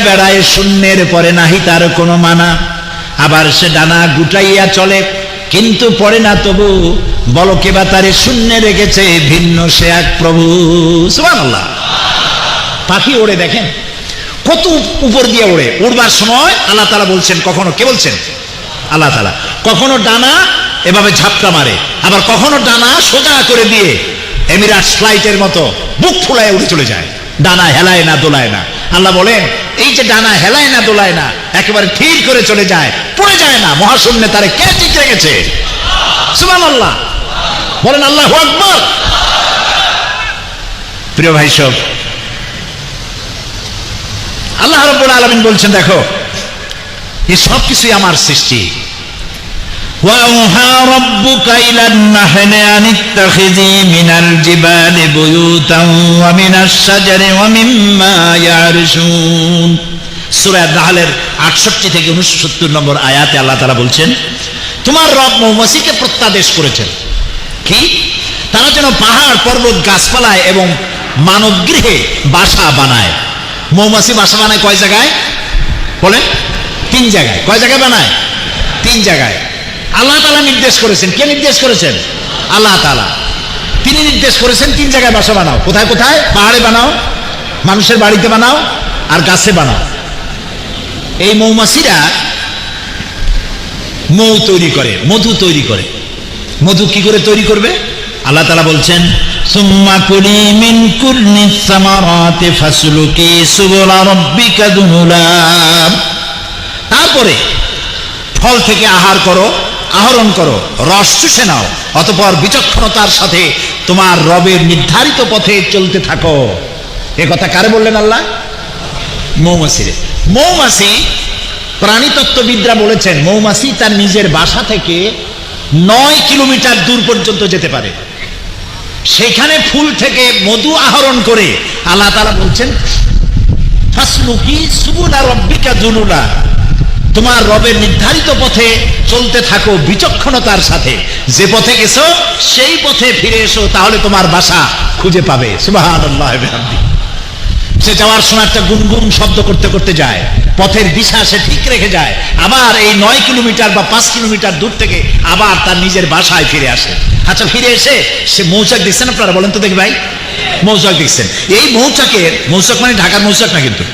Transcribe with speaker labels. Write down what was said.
Speaker 1: বেড়ায় শূন্যের পরে নাহি তার কোনো মানা, আবার সে ডানা গুটাইয়া চলে কিন্তু পড়ে না তবু, বলো কে বা তারে শূন্যে রেখেছে, ভিন্ন সে এক প্রভু। সুবহানাল্লাহ। পাখি ওড়ে দেখেন কত উপর দিয়ে ওড়ে, উড়বার সময় আল্লাহ তাআলা বলছেন, কখনো কে বলছেন? আল্লাহ তাআলা। কখনো ডানা এভাবে ঝাপটা মারে, আবার কখনো ডানা সোজা করে দিয়ে এমিরেটস ফ্লাইটের মতো বুক ফুলায় উড়ে চলে যায়, ডানা হেলায় না দোলায় না। আল্লাহ বলেন এই যে ডানা হেলায় না দোলায় না, একেবারে ঠিক করে চলে যায়, পড়ে যায় না, মহাশূন্যে তারে কে ঠিক রেখেছে? সুবহানাল্লাহ। বলেন আল্লাহু আকবার। প্রিয় ভাই সব, আল্লাহ রাব্বুল আলামিন বলছেন দেখো এই সব কিছুই আমার সৃষ্টি। وَأَوْحَى رَبُّكَ إِلَى النَّحْلِ أَنِ اتَّخِذِي مِنَ الْجِبَالِ بُيُوتًا وَمِنَ الشَّجَرِ وَمِمَّا يَعْرِشُونَ। সূরা নাহলের 68 থেকে 69 নম্বর আয়াতে আল্লাহ তাআলা বলছেন, তোমার রব মৌমাছিকে প্রত্যাদেশ করেছেন কি তারা যেন পাহাড় পর্বত গাছপালায় এবং মানব গৃহে বাসা বানায়। মৌমাছি বাসা বানায় কয় জায়গায় বলেন? 3 জায়গায়। কয় জায়গায় বানায়? 3 জায়গায়। আল্লাহ তাআলা নির্দেশ করেছেন। কে নির্দেশ করেছেন? আল্লাহ তাআলা। তিনি নির্দেশ করেছেন 3 জায়গায় বাসা বানাও। কোথায় কোথায়? পাহাড়ে বানাও, মানুষের বাড়িতে বানাও, আর গাছে বানাও। এই মৌমাছিরা মৌ তৈরি করে, মধু তৈরি করে। মধু কি করে তৈরি করবে? আল্লাহ তাআলা বলছেন, সুম্মা কুলি মিন কুল্লিস সামারাতি ফাসলুকি সুবুলা রাব্বিকা যুনুলা। তারপরে ফল থেকে আহরণ করো, রস চুষে নাও, অতঃপর বিচক্ষণতার সাথে তোমার রবের নির্ধারিত পথে চলতে থাকো। এ কথা কারে বললেন আল্লাহ? মৌমাছিরে। মৌমাছি, প্রাণীতত্ত্ববিদরা বলেছেন মৌমাছি তার নিজের বাসা থেকে 9 কিলোমিটার দূর পর্যন্ত যেতে পারে। সেখানে ফুল থেকে মধু আহরণ করে আল্লাহ তাআলা বলছেন, ফাসলুকি সুবুলা রাব্বিকা যুনুলা, তোমার রবের নির্ধারিত পথে চলতে থাকো বিচক্ষণতার সাথে। যে পথে গেছো সেই পথে ফিরে এসো, তাহলে তোমার বাসা খুঁজে পাবে। সুবহানাল্লাহ ওয়া বিহামদিহি। সে যাওয়ার সময় একটা গুনগুন শব্দ করতে করতে যায়, পথের দিশা সে ঠিক রেখে যায়, আবার এই 9 কিলোমিটার বা 5 কিলোমিটার দূর থেকে আবার তার নিজের বাসায় ফিরে আসে। আচ্ছা, ফিরে এসে সে মৌচাক দেখছেন আপনারা? বলেন তো দেখি ভাই, মৌচাক দেখছেন? এই মৌচাক মানে ঢাকার মৌচাক না কিন্তু,